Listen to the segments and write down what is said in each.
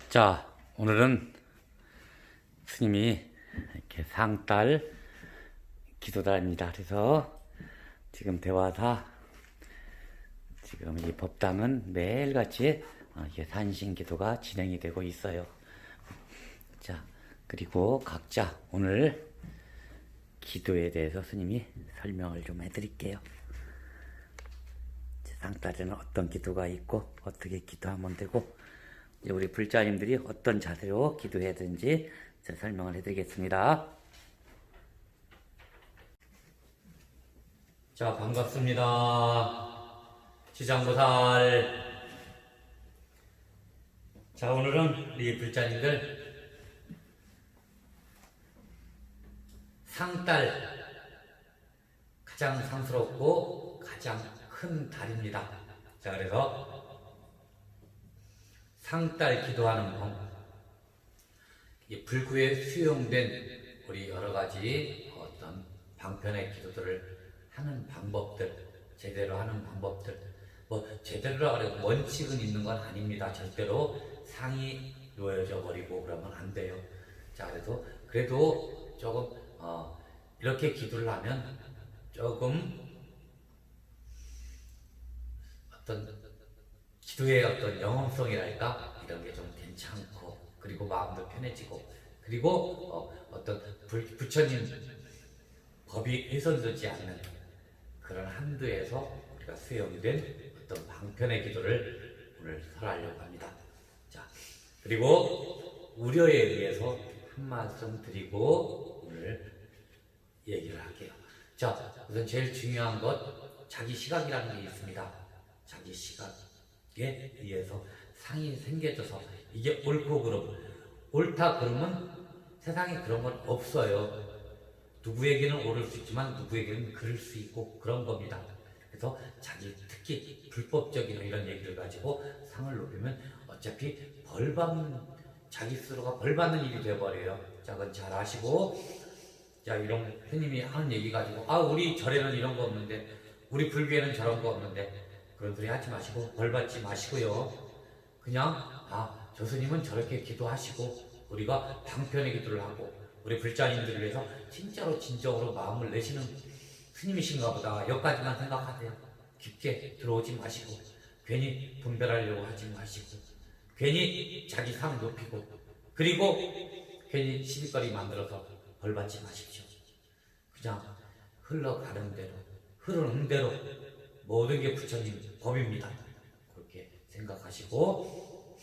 자, 오늘은 스님이 이렇게 상달 기도단입니다. 그래서 지금 대화사 지금 이 법당은 매일같이 이게 산신 기도가 진행이 되고 있어요. 자, 그리고 각자 오늘 기도에 대해서 스님이 설명을 좀 해드릴게요. 상달에는 어떤 기도가 있고 어떻게 기도하면 되고 우리 불자님들이 어떤 자세로 기도해야 되는지 제가 설명을 해드리겠습니다. 자, 반갑습니다. 지장보살. 자, 오늘은 우리 불자님들 상달, 가장 상스럽고 가장 큰 달입니다. 자, 그래서 상달 기도하는 법, 이 불구에 수용된 우리 여러 가지 어떤 방편의 기도들을 하는 방법들, 제대로 하는 방법들, 뭐 제대로라 그래도 원칙은 있는 건 아닙니다. 절대로 상이 놓여져 버리고 그러면 안 돼요. 자, 그래도 조금 이렇게 기도를 하면 조금 어떤 기도의 어떤 영험성이랄까 이런 게 좀 괜찮고, 그리고 마음도 편해지고, 그리고 어떤 부처님 법이 훼손되지 않는 그런 한도에서 우리가 수용된 어떤 방편의 기도를 오늘 설하려고 합니다. 자, 그리고 우려에 의해서 한 말씀 드리고 오늘 얘기를 할게요. 자, 우선 제일 중요한 것, 자기 시각이라는 게 있습니다. 자기 시각에 의해서 상이 생겨져서 이게 옳고 그름, 옳다 그러면 세상에 그런 건 없어요. 누구에게는 옳을 수 있지만 누구에게는 그럴 수 있고 그런 겁니다. 그래서 자기 특히 불법적인 이런 얘기를 가지고 상을 높이면 어차피 벌받는, 자기 스스로가 벌받는 일이 되어버려요. 자, 그건 잘 아시고, 자, 이런 스님이 하는 얘기 가지고 우리 절에는 이런 거 없는데, 우리 불교에는 저런 거 없는데, 그런 소리 하지 마시고 벌받지 마시고요. 그냥 저 스님은 저렇게 기도하시고 우리가 방편의 기도를 하고 우리 불자님들을 위해서 진짜로 진정으로 마음을 내시는 스님이신가 보다, 여기까지만 생각하세요. 깊게 들어오지 마시고, 괜히 분별하려고 하지 마시고, 괜히 자기 상 높이고, 그리고 괜히 시비거리 만들어서 벌받지 마십시오. 그냥 흘러가는 대로, 흐르는 대로 모든 게 부처님 법입니다. 그렇게 생각하시고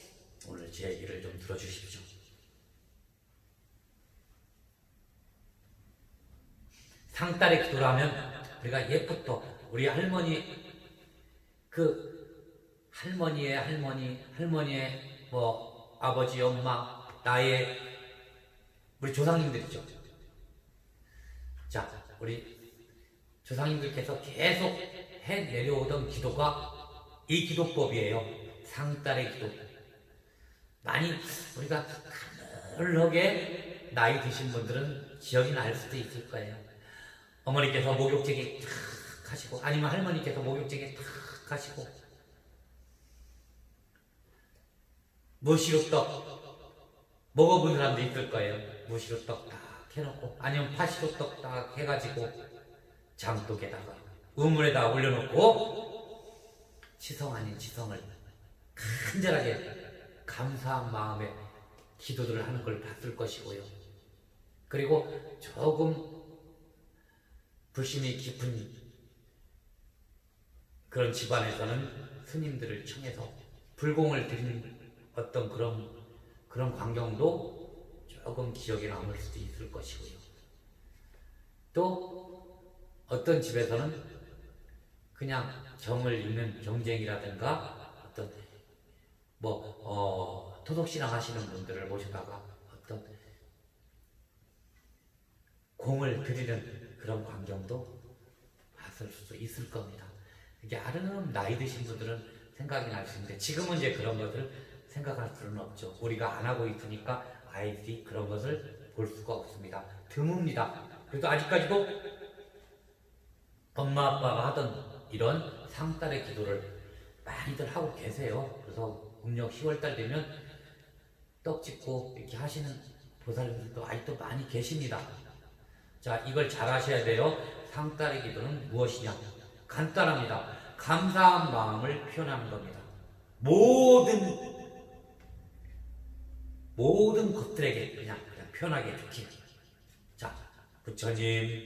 오늘 제 얘기를 좀 들어주십시오. 상달의 기도를 하면 우리가 옛부터 우리 할머니, 할머니의 뭐 아버지, 엄마, 나의 우리 조상님들이죠. 자, 우리 조상님들께서 계속 해 내려오던 기도가 이 기도법이에요. 상달의 기도. 많이 우리가 가늘하게 나이 드신 분들은 기억이 날 수도 있을 거예요. 어머니께서 목욕제기 탁 하시고, 아니면 할머니께서 목욕제기 탁 하시고, 무시루떡 먹어본 사람도 있을 거예요. 무시루떡 딱 해놓고, 아니면 파시루떡 딱 해가지고 장독에다가 우물에다 올려놓고 치성 아닌 치성을 간절하게 감사한 마음에 기도들을 하는 걸 봤을 것이고요. 그리고 조금 불심이 깊은 그런 집안에서는 스님들을 청해서 불공을 드리는 어떤 그런 광경도 조금 기억에 남을 수도 있을 것이고요. 또 어떤 집에서는 그냥 정을 읽는 경쟁이라든가 어떤 토속신앙 하시는 분들을 모시다가 어떤 공을 드리는 그런 광경도 봤을 수도 있을 겁니다. 이게 아름 나이 드신 분들은 생각이 날 수 있는데, 지금은 이제 그런 것을 생각할 수는 없죠. 우리가 안 하고 있으니까 아이들이 그런 것을 볼 수가 없습니다. 드뭅니다. 그래도 아직까지도 엄마 아빠가 하던 이런 상달의 기도를 많이들 하고 계세요. 그래서 음력 10월달 되면 떡짓고 이렇게 하시는 보살님들도 아직도 많이 계십니다. 자, 이걸 잘 아셔야 돼요. 상달의 기도는 무엇이냐? 간단합니다. 감사한 마음을 표현하는 겁니다. 모든 것들에게 그냥 표현하기 좋게. 자, 부처님,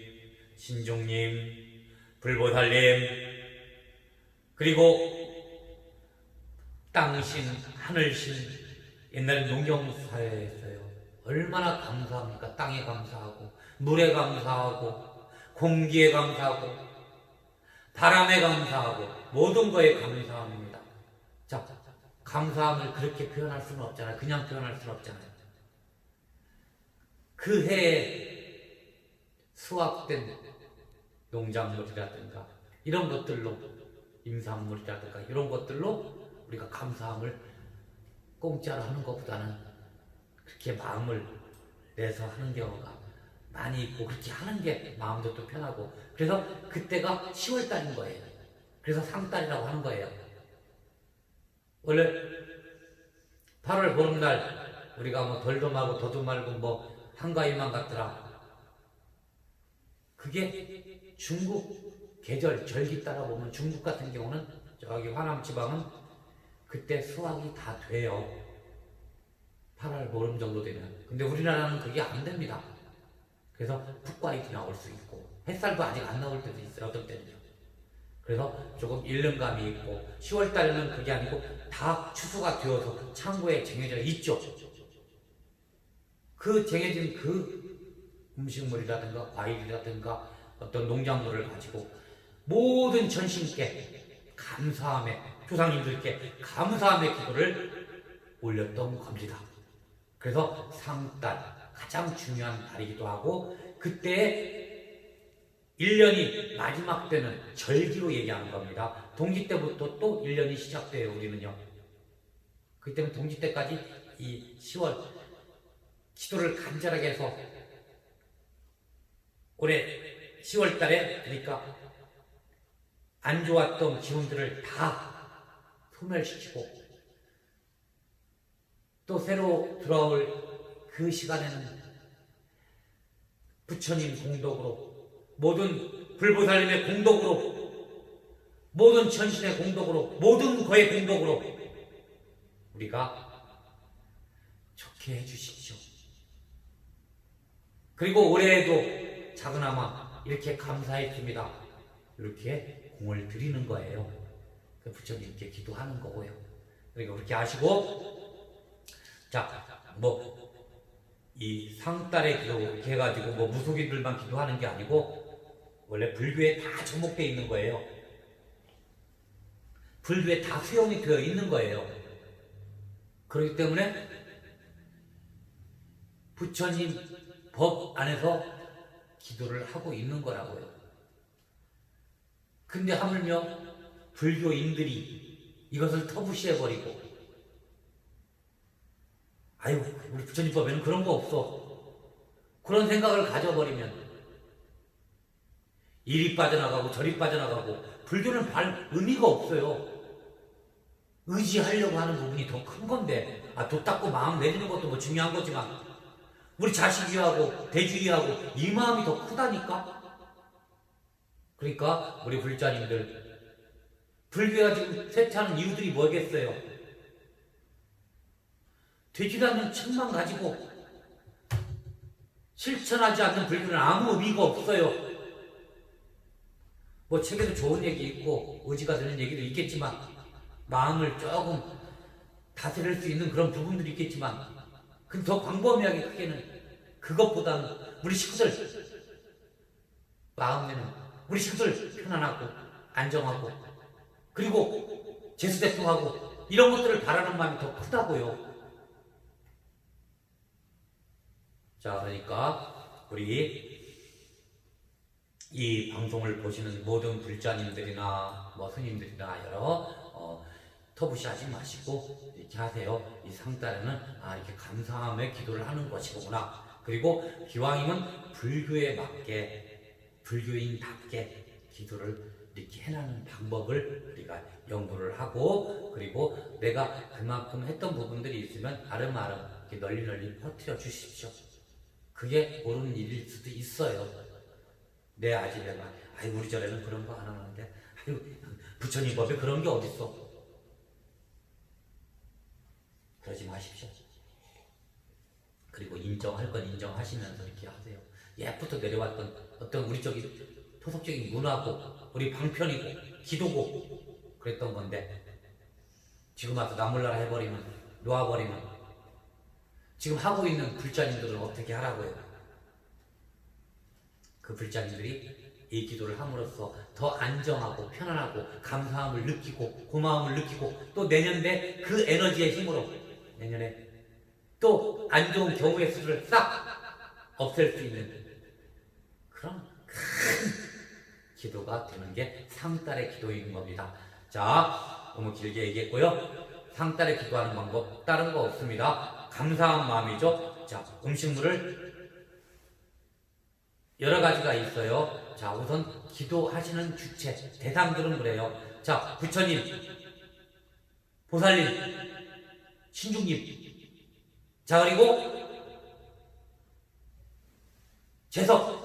신중님, 불보살님, 그리고 땅신, 하늘신, 옛날에 농경사회였어요. 얼마나 감사합니까? 땅에 감사하고, 물에 감사하고, 공기에 감사하고, 바람에 감사하고, 모든 거에 감사합니다. 자, 감사함을 그렇게 표현할 수는 없잖아요. 그냥 표현할 수는 없잖아요. 그 해에 수확된 농작물이라든가 이런 것들로, 임산물이라든가 이런 것들로 우리가 감사함을 공짜로 하는 것보다는 그렇게 마음을 내서 하는 경우가 많이 있고, 그렇게 하는 게 마음도 또 편하고, 그래서 그때가 10월달인 거예요. 그래서 상달이라고 하는 거예요. 원래 8월 보름날 우리가 뭐 덜도 말고 더도 말고 뭐 한가위만 같더라. 그게 중국 계절 절기 따라 보면 중국 같은 경우는 저기 화남 지방은 그때 수확이 다 돼요. 8월 보름 정도 되면. 근데 우리나라는 그게 안 됩니다. 그래서 풋과일도 나올 수 있고 햇살도 아직 안 나올 때도 있어요. 어떤 때는요. 그래서 조금 일름감이 있고, 10월달에는 그게 아니고 다 추수가 되어서 창고에 쟁여져 있죠. 그 쟁여진 그 음식물이라든가 과일이라든가 어떤 농작물을 가지고 모든 전신께 감사함의, 조상님들께 감사함의 기도를 올렸던 겁니다. 그래서 상달, 가장 중요한 달이기도 하고, 그때 1년이 마지막 때는 절기로 얘기하는 겁니다. 동지 때부터 또 1년이 시작돼요, 우리는요. 그렇기 때문에 동지 때까지 이 10월 기도를 간절하게 해서 올해 10월 달에, 그러니까 안 좋았던 기운들을 다 소멸시키고, 또 새로 들어올 그 시간에는 부처님 공덕으로, 모든 불보살님의 공덕으로, 모든 천신의 공덕으로, 모든 거의 공덕으로 우리가 좋게 해주십시오. 그리고 올해에도 작은아마 이렇게 감사했습니다. 이렇게 공을 드리는 거예요. 부처님께 기도하는 거고요. 그러니까 그렇게 하시고, 자, 뭐 이 상달의 기도 이렇게 해가지고 뭐 무속인들만 기도하는 게 아니고 원래 불교에 다 접목되어 있는 거예요. 불교에 다 수용이 되어 있는 거예요. 그렇기 때문에 부처님 법 안에서 기도를 하고 있는 거라고요. 근데 하물며 불교인들이 이것을 터부시해버리고, 아유, 우리 부처님 법에는 그런 거 없어, 그런 생각을 가져버리면 이리 빠져나가고 저리 빠져나가고, 불교는 의미가 없어요. 의지하려고 하는 부분이 더 큰 건데, 도 닦고 마음 내리는 것도 뭐 중요한 거지만 우리 자식 위하고 대주 위하고 이 마음이 더 크다니까. 그러니까 우리 불자님들, 불교가 지금 쇠퇴하는 이유들이 뭐겠어요? 되지도 않는 책만 가지고 실천하지 않는 불교는 아무 의미가 없어요. 뭐 책에도 좋은 얘기 있고 의지가 되는 얘기도 있겠지만, 마음을 조금 다스릴 수 있는 그런 부분들이 있겠지만, 근데 더 광범위하게 크게는 그것보다는 우리 식구들 마음에는 우리 식구들 편안하고 안정하고, 그리고 재수대통하고 이런 것들을 바라는 마음이 더 크다고요. 자, 그러니까 우리 이 방송을 보시는 모든 불자님들이나 뭐 스님들이나 여러 터부시하지 마시고 이렇게 하세요. 이 상달에는 이렇게 감사함의 기도를 하는 것이구나. 그리고 기왕이면 불교에 맞게, 불교인답게 기도를 이렇게 해나가는 방법을 우리가 연구를 하고, 그리고 내가 그만큼 했던 부분들이 있으면 아름아름 이렇게 널리 퍼뜨려 주십시오. 그게 옳은 일일 수도 있어요. 내 아집에가 아이 우리 절에는 그런 거 안 하는데, 아유 부처님 법에 그런 게 어딨어. 그러지 마십시오. 그리고 인정할 건 인정하시면서 이렇게 하세요. 예부터 내려왔던 어떤 우리 쪽이 토속적인 문화고 우리 방편이고 기도고 그랬던 건데, 지금 와서 나몰라라 해버리면, 놓아버리면 지금 하고 있는 불자님들은 어떻게 하라고요? 그 불자님들이 이 기도를 함으로써 더 안정하고 편안하고 감사함을 느끼고 고마움을 느끼고, 또 내년에 그 에너지의 힘으로 내년에 또 안 좋은 경우의 수를 싹 없앨 수 있는 그런 큰 기도가 되는 게 상달의 기도인 겁니다. 자, 너무 길게 얘기했고요. 상달의 기도하는 방법 다른 거 없습니다. 감사한 마음이죠. 자, 음식물을 여러 가지가 있어요. 자, 우선 기도하시는 주체, 대상들은 그래요. 자, 부처님, 보살님, 신중님, 자, 그리고 재석,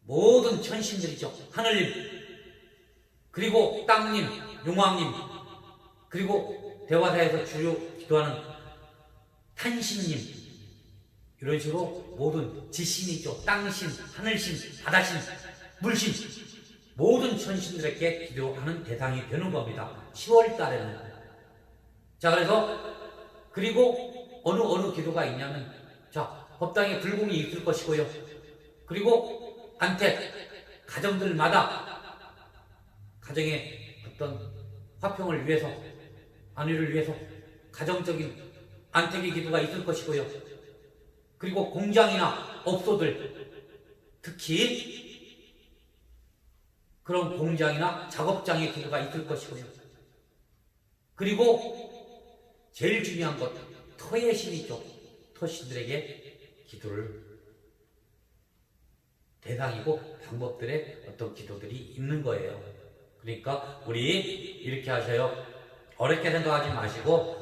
모든 천신들이죠. 하늘님, 그리고 땅님, 용왕님, 그리고 대화사에서 주로 기도하는 탄신님, 이런 식으로 모든 지신이죠. 땅신, 하늘신, 바다신, 물신, 모든 천신들에게 기도하는 대상이 되는 겁니다. 10월 달에는. 자, 그래서 그리고 어느 기도가 있냐면, 자, 법당에 불공이 있을 것이고요. 그리고 안택, 가정들마다 가정의 어떤 화평을 위해서, 안위를 위해서 가정적인 안택의 기도가 있을 것이고요. 그리고 공장이나 업소들, 특히 그런 공장이나 작업장의 기도가 있을 것이고요. 그리고 제일 중요한 것, 터의 신이죠. 터신들에게 기도를 대상이고 방법들의 어떤 기도들이 있는 거예요. 그러니까 우리 이렇게 하셔요. 어렵게 생각하지 마시고,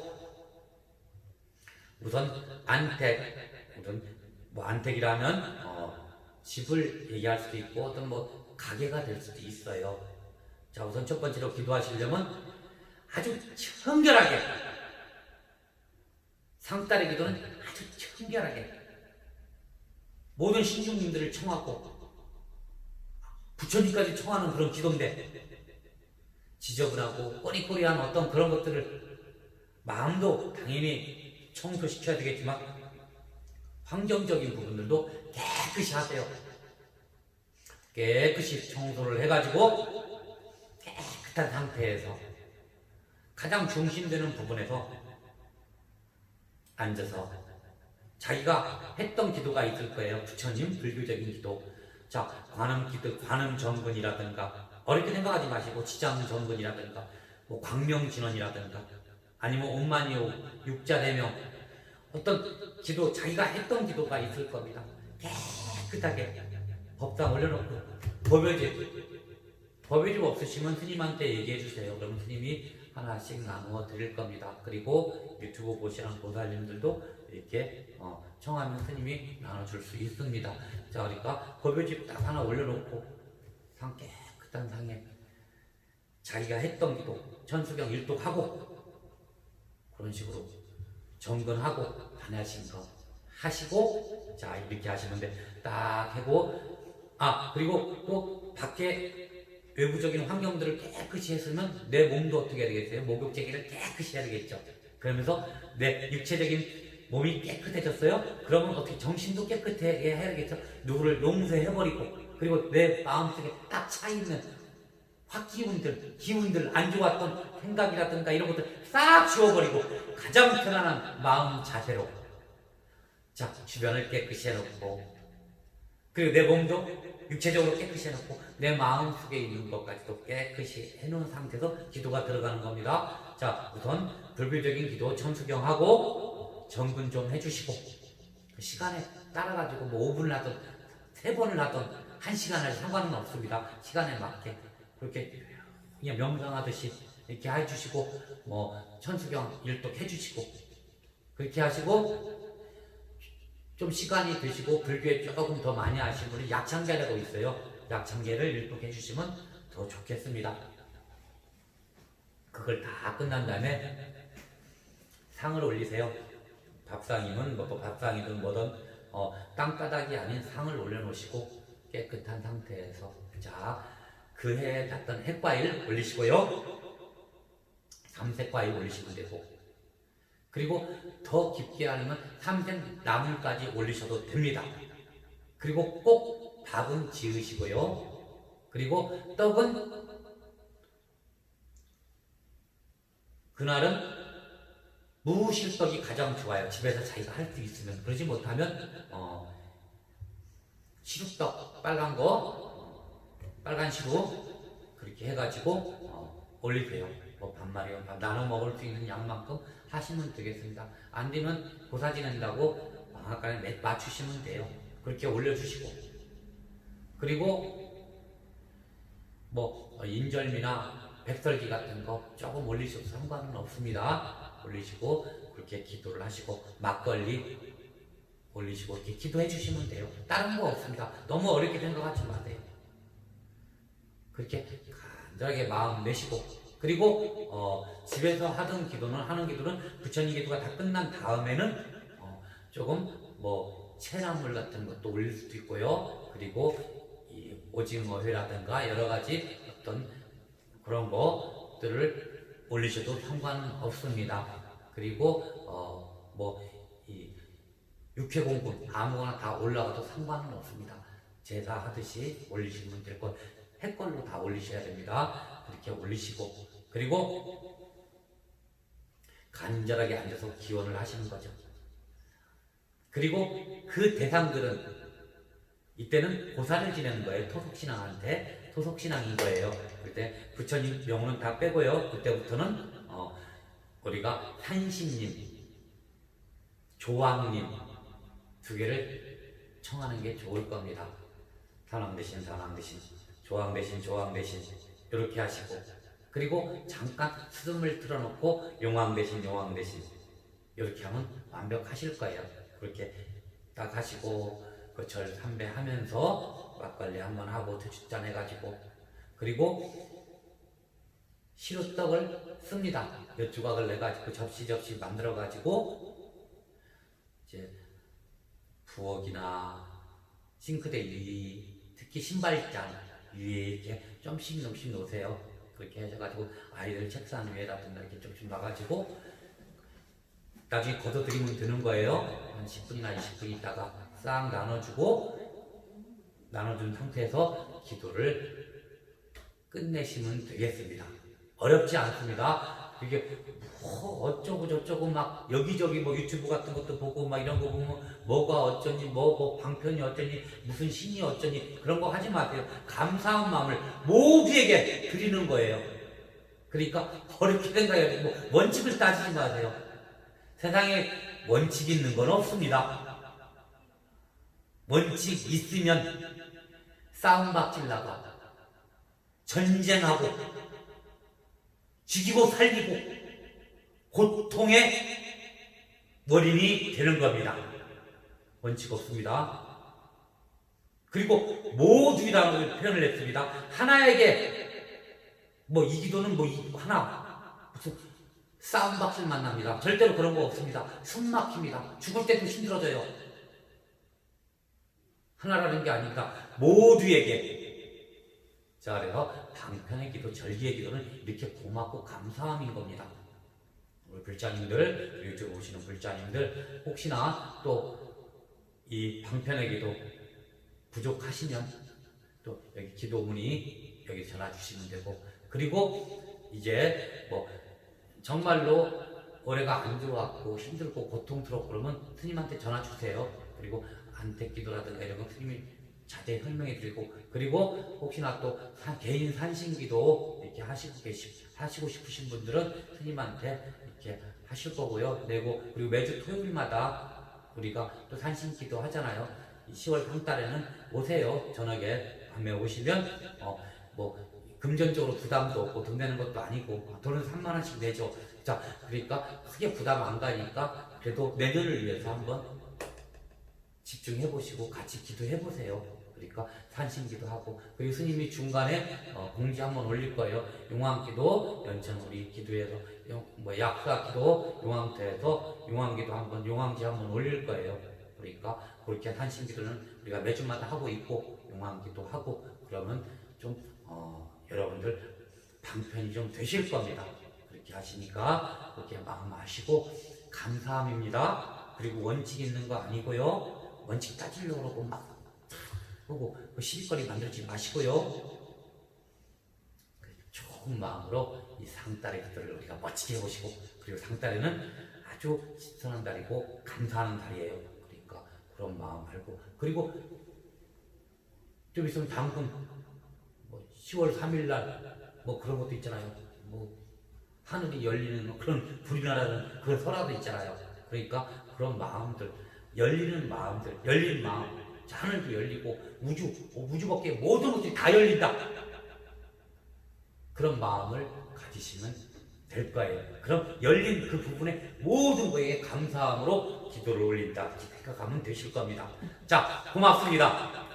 우선 안택, 우선 뭐 안택이라면 집을 얘기할 수도 있고 어떤 뭐 가게가 될 수도 있어요. 자, 우선 첫 번째로 기도하시려면 아주 청결하게, 상달의 기도는 아주 청결하게 모든 신중님들을 청하고 부처님까지 청하는 그런 기도인데, 지저분하고 꼬리꼬리한 어떤 그런 것들을 마음도 당연히 청소시켜야 되겠지만 환경적인 부분들도 깨끗이 하세요. 깨끗이 청소를 해가지고 깨끗한 상태에서 가장 중심되는 부분에서 앉아서 자기가 했던 기도가 있을 거예요. 부처님 불교적인 기도. 자, 관음 기도, 관음 정근이라든가, 어렵게 생각하지 마시고 지장 정근이라든가, 뭐 광명진원이라든가, 아니면 옴마니오 육자대명, 어떤 기도, 자기가 했던 기도가 있을 겁니다. 깨끗하게 법당 올려놓고, 법요집 없으시면 스님한테 얘기해 주세요. 그러면 스님이 하나씩 나누어 드릴 겁니다. 그리고 유튜브 보시는 보살님들도 이렇게 청하면 스님이 나눠줄 수 있습니다. 자, 그러니까 법요집 딱 하나 올려놓고 상 깨끗한 상에 자기가 했던 기도, 천수경 일독하고 그런 식으로 정근하고 반야신 거 하시고, 자, 이렇게 하시면 돼. 딱 하고, 그리고 또 밖에 외부적인 환경들을 깨끗이 했으면 내 몸도 어떻게 해야 되겠어요? 목욕제기를 깨끗이 해야 되겠죠. 그러면서 내 육체적인 몸이 깨끗해졌어요? 그러면 어떻게 정신도 깨끗하게 해야 되겠죠. 누구를 용서해버리고, 그리고 내 마음속에 딱 차있는 기운들, 안 좋았던 생각이라든가 이런 것들 싹 지워버리고 가장 편안한 마음 자세로, 자, 주변을 깨끗이 해놓고, 그리고 내 몸도 육체적으로 깨끗이 해놓고 내 마음속에 있는 것까지도 깨끗이 해놓은 상태에서 기도가 들어가는 겁니다. 자, 우선 불교적인 기도 천수경하고 정근 좀 해주시고, 그 시간에 따라가지고 뭐 5분을 하든 3번을 하든 1시간 하든 상관은 없습니다. 시간에 맞게 그렇게 그냥 명상하듯이 이렇게 해주시고 뭐 천수경 일독 해주시고 그렇게 하시고 좀 시간이 되시고 불교에 조금 더 많이 아시는 분이 약창계라고 있어요. 약창계를 일독 해주시면 더 좋겠습니다. 그걸 다 끝난 다음에 상을 올리세요. 밥상이면 뭐 밥상이든 뭐든 땅바닥이 아닌 상을 올려놓으시고 깨끗한 상태에서 자, 그 해에 났던 핵과일 올리시고요. 삼색과일 올리시면 되고 그리고 더 깊게 하려면 삼색 나물까지 올리셔도 됩니다. 그리고 꼭 밥은 지으시고요. 그리고 떡은 그날은 무실떡이 가장 좋아요. 집에서 자기가 할 수 있으면. 그러지 못하면 시루떡 빨간 거 빨간 시루 그렇게 해가지고 올리세요. 뭐 반말이면 나눠 먹을 수 있는 양만큼 하시면 되겠습니다. 안 되면 고사 지낸다고 방앗간에 맞추시면 돼요. 그렇게 올려주시고 그리고 뭐 인절미나 백설기 같은 거 조금 올리셔도 상관은 없습니다. 올리시고 그렇게 기도를 하시고 막걸리 올리시고 이렇게 기도해 주시면 돼요. 다른 거 없습니다. 너무 어렵게 생각하지 마세요. 그렇게 간절하게 마음 내시고 그리고 집에서 하는 기도는 부처님 기도가 다 끝난 다음에는 조금 뭐 채나물 같은 것도 올릴 수도 있고요. 그리고 이 오징어회라든가 여러 가지 어떤 그런 것들을 올리셔도 상관은 없습니다. 그리고 뭐 이 육회공군 아무거나 다 올라가도 상관은 없습니다. 제사 하듯이 올리시면 될 것, 핵걸로 다 올리셔야 됩니다. 그렇게 올리시고 그리고 간절하게 앉아서 기원을 하시는 거죠. 그리고 그 대상들은 이때는 고사를 지내는 거예요. 토속신앙한테 토속신앙인 거예요. 그때 부처님 명호는 다 빼고요. 그때부터는 우리가 산신님, 조왕님 두 개를 청하는 게 좋을 겁니다. 산왕 대신 산왕 대신, 조왕 대신 조왕 대신 이렇게 하시고 그리고 잠깐 스승을 틀어놓고 용왕 대신 용왕 대신 이렇게 하면 완벽하실 거예요. 그렇게 딱 하시고 그 절 삼배하면서 막걸리 한번 하고 투주잔 해가지고 그리고 시루떡을 씁니다. 몇 조각을 내가지고 접시 만들어가지고 이제 부엌이나 싱크대 위, 특히 신발장 위에 이렇게 좀씩 놓으세요. 그렇게 하셔가지고 아이들 책상 위에라든가 이렇게 좀씩 놔가지고 나중에 걷어들이면 되는 거예요. 한 10분이나 20분 있다가 싹 나눠준 상태에서 기도를 끝내시면 되겠습니다. 어렵지 않습니다. 이게 뭐 어쩌고 저쩌고 막 여기저기 뭐 유튜브 같은 것도 보고 막 이런 거 보면 뭐가 어쩌니 뭐 방편이 어쩌니 무슨 신이 어쩌니 그런 거 하지 마세요. 감사한 마음을 모두에게 드리는 거예요. 그러니까 어렵게 생각해야 뭐 원칙을 따지지 마세요. 세상에 원칙 있는 건 없습니다. 원칙 있으면 싸움박질 나고 전쟁하고 죽이고 살리고 고통의 원인이 되는 겁니다. 원칙 없습니다. 그리고 모두라는 표현을 했습니다. 하나에게 뭐 이 기도는 뭐 하나 무슨 싸움박질 만납니다. 절대로 그런 거 없습니다. 숨 막힙니다. 죽을 때도 힘들어져요. 하나라는 게 아닙니다. 모두에게. 자, 그래서 방편의 기도, 절기의 기도는 이렇게 고맙고 감사함인 겁니다. 우리 불자님들, 유튜브 보시는 불자님들, 혹시나 또 이 방편의 기도 부족하시면 또 여기 기도문이 여기 전화 주시면 되고, 그리고 이제 뭐 정말로 올해가 안 들어왔고 힘들고 고통스럽고 그러면 스님한테 전화 주세요. 그리고 안택기도라든가 이런 거 스님이 자세히 설명해 드리고, 그리고 혹시나 또 개인 산신기도 이렇게 하시고 싶으신 분들은 스님한테 이렇게 하실 거고요. 그리고 매주 토요일마다 우리가 또 산신기도 하잖아요. 10월 3달에는 오세요. 저녁에 밤에 오시면 뭐 금전적으로 부담도 없고 돈 내는 것도 아니고 돈은 3만 원씩 내죠. 자, 그러니까 크게 부담 안 가니까 그래도 내년을 위해서 한번 집중해 보시고 같이 기도해 보세요. 그러니까 산신기도 하고, 그리고 스님이 중간에 공지 한번 올릴 거예요. 용왕기도 연천 우리 기도에서 약사기도 용왕터에서 용왕기도 한번 용왕지 한번 올릴 거예요. 그러니까 그렇게 산신기도는 우리가 매주마다 하고 있고 용왕기도 하고, 그러면 좀 여러분들 방편이 좀 되실 겁니다. 그렇게 하시니까 그렇게 마음 아시고 감사함입니다. 그리고 원칙 있는 거 아니고요. 원칙 따지려고 그러고 막 그리고 시비거리 만들지 마시고요. 좋은 마음으로 이 상달의 기도를 우리가 멋지게 해보시고, 그리고 상달에는 아주 신선한 달이고 감사하는 달이에요. 그러니까 그런 마음 알고, 그리고 좀 있으면 당분 10월 3일날 그런 것도 있잖아요. 하늘이 열리는 그런 불이 나라는 그런 설화도 있잖아요. 그러니까 그런 마음들, 열리는 마음들, 열린 마음, 하늘도 열리고 우주 밖에 모든 것들이 다 열린다. 그런 마음을 가지시면 될 거예요. 그럼 열린 그 부분에 모든 거에 감사함으로 기도를 올린다. 이렇게 생각하면 되실 겁니다. 자, 고맙습니다.